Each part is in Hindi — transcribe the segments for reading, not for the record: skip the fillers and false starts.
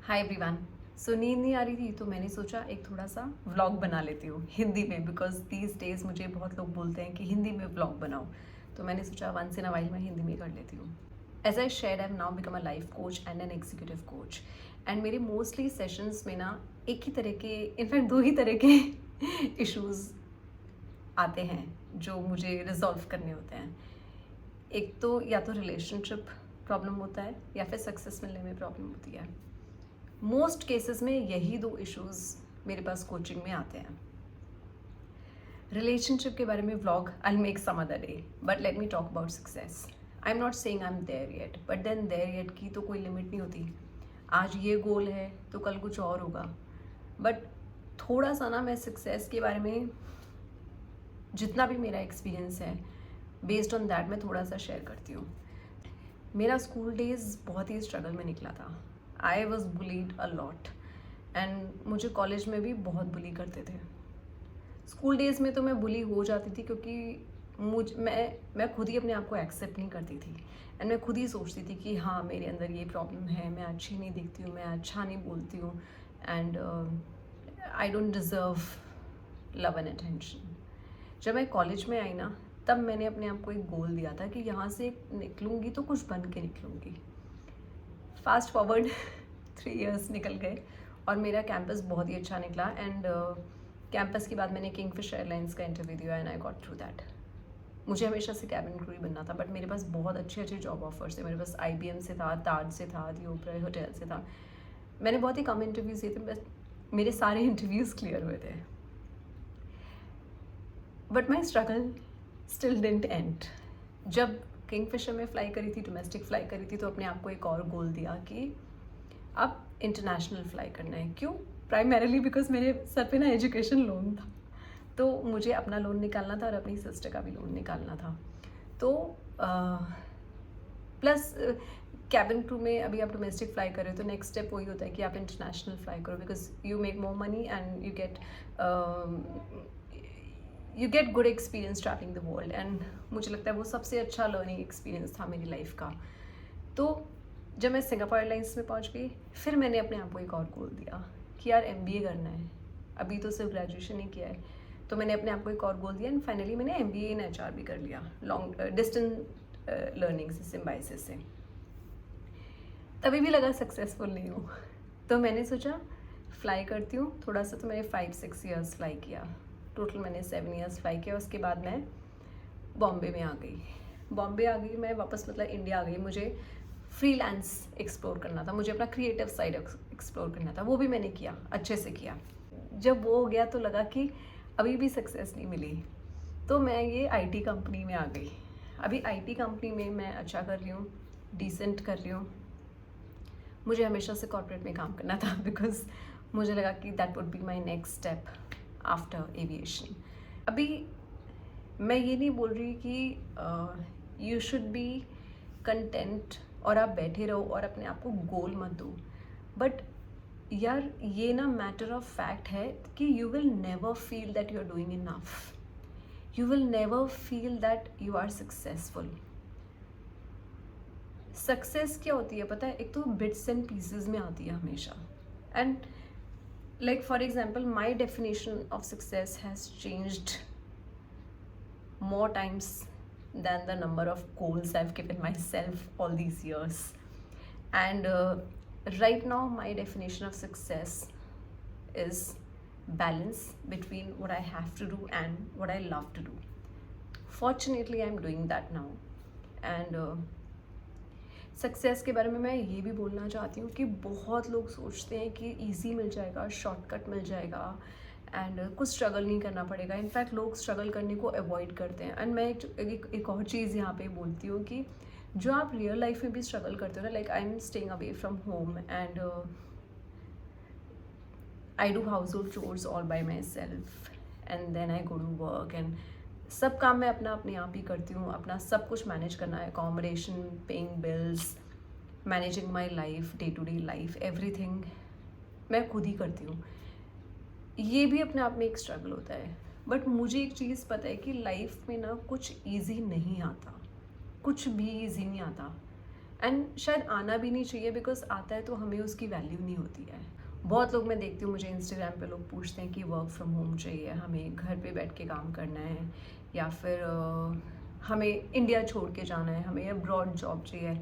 Hi everyone. सो नींद नहीं आ रही थी तो मैंने सोचा एक थोड़ा सा व्लॉग बना लेती हूँ हिंदी में, बिकॉज दीज डेज मुझे बहुत लोग बोलते हैं कि हिंदी में व्लॉग बनाओ, तो मैंने सोचा वंस इन अ वाइल मैं हिंदी में कर लेती हूँ। As I share I have now become a life coach and an executive coach, and मेरे मोस्टली सेशंस में ना एक ही तरह के, इनफैक्ट दो ही तरह के इश्यूज आते हैं जो मुझे रिजॉल्व करने होते हैं। एक तो या तो रिलेशनशिप प्रॉब्लम होता है या फिर सक्सेस मिलने में प्रॉब्लम होती है। मोस्ट केसेस में यही दो इश्यूज मेरे पास कोचिंग में आते हैं। रिलेशनशिप के बारे में vlog I make some other day, but let me talk about success. I am not saying I am there yet, but then there yet की तो कोई लिमिट नहीं होती। आज ये गोल है तो कल कुछ और होगा। बट थोड़ा सा ना मैं सक्सेस के बारे में जितना भी मेरा एक्सपीरियंस है बेस्ड ऑन दैट मैं थोड़ा सा शेयर करती हूँ। मेरा स्कूल डेज बहुत ही स्ट्रगल में निकला था। I was bullied a lot, and मुझे कॉलेज में भी बहुत बुली करते थे। स्कूल डेज़ में तो मैं बुली हो जाती थी क्योंकि मैं खुद ही अपने आप को एक्सेप्ट नहीं करती थी, एंड मैं खुद ही सोचती थी कि हाँ मेरे अंदर ये प्रॉब्लम है, मैं अच्छी नहीं दिखती हूँ, मैं अच्छा नहीं बोलती हूँ, and I don't deserve love and attention. जब मैं कॉलेज में आई ना तब मैंने अपने आप को एक गोल दिया था कि यहाँ से निकलूँगी तो कुछ बन के निकलूँगी। फास्ट फॉरवर्ड 3 इयर्स निकल गए और मेरा कैंपस बहुत ही अच्छा निकला, एंड कैंपस के बाद मैंने किंगफिशर एयरलाइंस का इंटरव्यू दिया and I got through that. मुझे हमेशा से कैबिन क्रू ही बनना था, बट मेरे पास बहुत अच्छे अच्छे जॉब ऑफर्स थे। मेरे पास IBM से था, ताज से था, दी ओबराय होटल से था। मैंने बहुत ही कम इंटरव्यूज़ दिए थे, बस मेरे सारे इंटरव्यूज़ क्लियर हुए थे। But my struggle still didn't and. जब किंगफिशर में फ़्लाई करी थी, डोमेस्टिक फ़्लाई करी थी, तो अपने आप को एक और गोल दिया कि अब इंटरनेशनल फ़्लाई करना है। क्यों? प्राइमरीली बिकॉज मेरे सर पे ना एजुकेशन लोन था, तो मुझे अपना लोन निकालना था और अपनी सिस्टर का भी लोन निकालना था। तो प्लस कैबिन क्रू में अभी आप डोमेस्टिक फ़्लाई कर रहे हो तो नेक्स्ट स्टेप वही होता है कि आप इंटरनेशनल फ़्लाई करो, because you make more money and you get good experience travelling the world. And मुझे लगता है वो सबसे अच्छा लर्निंग एक्सपीरियंस था मेरी लाइफ का। तो जब मैं सिंगापुर एयरलाइंस में पहुंच गई, फिर मैंने अपने आप को एक और गोल दिया कि यार MBA करना है। अभी तो सिर्फ ग्रेजुएशन ही किया है, तो मैंने अपने आप को एक और गोल दिया, एंड फाइनली मैंने MBA इन HR भी कर लिया, लॉन्ग डिस्टेंस लर्निंग से, सिम्बाइसिस से। तभी भी लगा सक्सेसफुल नहीं हूँ, तो मैंने सोचा फ़्लाई करती हूँ थोड़ा सा। तो मैंने 5-6 ईयर्स फ़्लाई किया, टोटल मैंने 7 ईयर्स फ़्लाई किया। उसके बाद मैं बॉम्बे में आ गई। बॉम्बे आ गई मैं वापस, मतलब इंडिया आ गई। मुझे फ्रीलांस एक्सप्लोर करना था, मुझे अपना क्रिएटिव साइड एक्सप्लोर करना था, वो भी मैंने किया, अच्छे से किया। जब वो हो गया तो लगा कि अभी भी सक्सेस नहीं मिली, तो मैं ये IT कंपनी में आ गई। अभी IT कंपनी में मैं अच्छा कर रही हूँ, डिसेंट कर रही हूँ। मुझे हमेशा से कॉर्पोरेट में काम करना था, बिकॉज मुझे लगा कि that would be my next step after aviation. अभी मैं ये नहीं बोल रही कि यू शुड बी कंटेंट और आप बैठे रहो और अपने आप को गोल मत दो, बट यार ये ना मैटर ऑफ फैक्ट है कि you will never feel that you are doing enough, you will never feel that you are successful. Success क्या होती है पता है? एक तो बिट्स एंड पीसेस में आती है हमेशा, and like for example my definition of success has changed more times than the number of goals I've given myself all these years. And right now, my definition of success is balance between what I have to do and what I love to do. Fortunately, I'm doing that now. And success के बारे में मैं ये भी बोलना चाहती हूँ कि बहुत लोग सोचते हैं कि ईजी मिल जाएगा, शॉर्टकट मिल जाएगा, एंड कुछ स्ट्रगल नहीं करना पड़ेगा। इनफैक्ट लोग स्ट्रगल करने को अवॉइड करते हैं। एंड मैं एक और चीज़ यहाँ पे बोलती हूँ कि जो आप रियल लाइफ में भी स्ट्रगल करते हो ना, like I am staying away from home and I do household chores all by myself, and then I go to work, and सब काम मैं अपने आप ही करती हूँ। अपना सब कुछ मैनेज करना है, accommodation, paying bills, managing my life, day to day life, everything मैं खुद ही करती हूँ। ये भी अपने आप में एक स्ट्रगल होता है, बट मुझे एक चीज़ पता है कि लाइफ में ना कुछ ईजी नहीं आता, कुछ भी ईजी नहीं आता। एंड शायद आना भी नहीं चाहिए, बिकॉज आता है तो हमें उसकी वैल्यू नहीं होती है। बहुत लोग मैं देखती हूँ, मुझे इंस्टाग्राम पे लोग पूछते हैं कि वर्क फ्रॉम होम चाहिए, हमें घर पे बैठ के काम करना है, या फिर हमें इंडिया छोड़ के जाना है, हमें अब्रॉड जॉब चाहिए।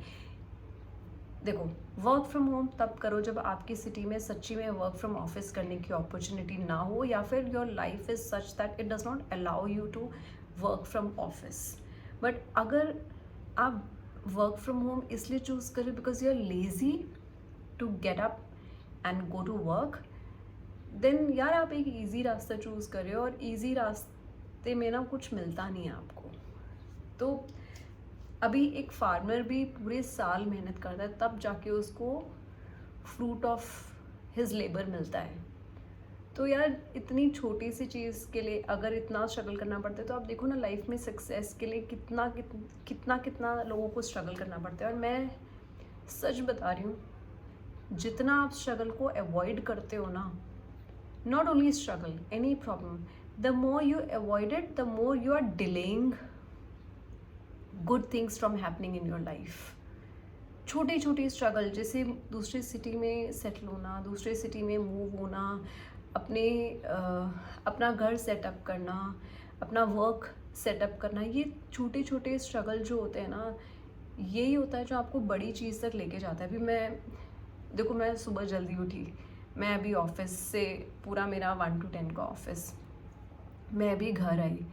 देखो, वर्क फ्रॉम होम तब करो जब आपकी सिटी में सच्ची में वर्क फ्रॉम ऑफिस करने की अपॉर्चुनिटी ना हो, या फिर your life is such that it does not allow you to work from office. But अगर आप वर्क फ्रॉम होम इसलिए चूज़ करें because you are lazy to get up and go to work, then यार आप एक ईजी रास्ता चूज़ कर रहे हो, और ईजी रास्ते में ना कुछ मिलता नहीं है आपको। तो अभी एक फार्मर भी पूरे साल मेहनत करता है, तब जाके उसको फ्रूट ऑफ हिज लेबर मिलता है। तो यार इतनी छोटी सी चीज़ के लिए अगर इतना स्ट्रगल करना पड़ता है, तो आप देखो ना लाइफ में सक्सेस के लिए कितना लोगों को स्ट्रगल करना पड़ता है। और मैं सच बता रही हूँ, जितना आप स्ट्रगल को अवॉइड करते हो ना, not only struggle, any problem, the more you avoid it, the more you are delaying good things from happening in your life. छोटी छोटी स्ट्रगल, जैसे दूसरी सिटी में सेटल होना, दूसरे सिटी में मूव होना, अपना घर सेटअप करना, अपना वर्क सेटअप करना, ये छोटे छोटे स्ट्रगल जो होते हैं ना, यही होता है जो आपको बड़ी चीज़ तक लेके जाता है। अभी मैं सुबह जल्दी उठी, मैं अभी ऑफिस से पूरा मेरा 1 to 10 का ऑफिस, मैं अभी घर आई,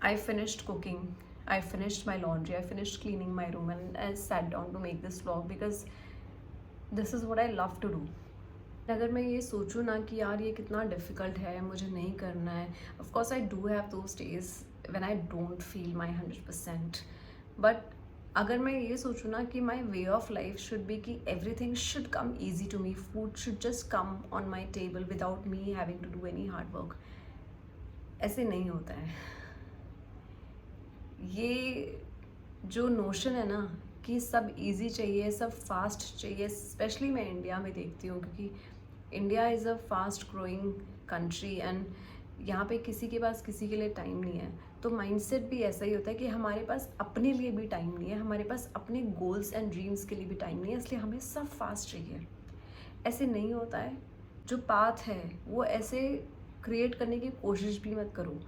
I finished cooking, I finished my laundry, I finished cleaning my room, and I sat down to make this vlog because this is what I love to do. अगर मैं ये सोचूँ ना कि यार ये कितना डिफ़िकल्ट है, मुझे नहीं करना है, of course I do have those days when I don't feel my 100%, but अगर मैं ये सोचूँ ना कि my way of life should be कि everything should come easy to me, food should just come on my table without me having to do any hard work, ऐसे नहीं होता है। ये जो नोशन है ना कि सब इजी चाहिए, सब फास्ट चाहिए, स्पेशली मैं इंडिया में देखती हूँ, क्योंकि India is a fast growing country and यहाँ पे किसी के पास किसी के लिए टाइम नहीं है। तो माइंडसेट भी ऐसा ही होता है कि हमारे पास अपने लिए भी टाइम नहीं है, हमारे पास अपने गोल्स एंड ड्रीम्स के लिए भी टाइम नहीं है, इसलिए हमें सब फास्ट चाहिए। ऐसे नहीं होता है। जो पाथ है वो ऐसे क्रिएट करने की कोशिश भी मत करो।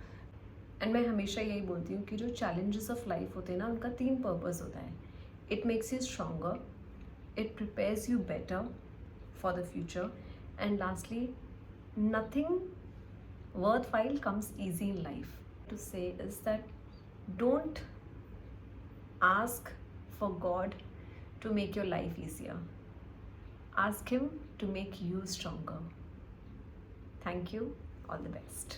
एंड मैं हमेशा यही बोलती हूँ कि जो चैलेंजेस ऑफ लाइफ होते हैं ना, उनका 3 पर्पस होता है। It makes you stronger, it prepares you better for the future, and lastly nothing worthwhile comes easy in life. To say is that don't ask for God to make your life easier. Ask Him to make you stronger. Thank you. All the best.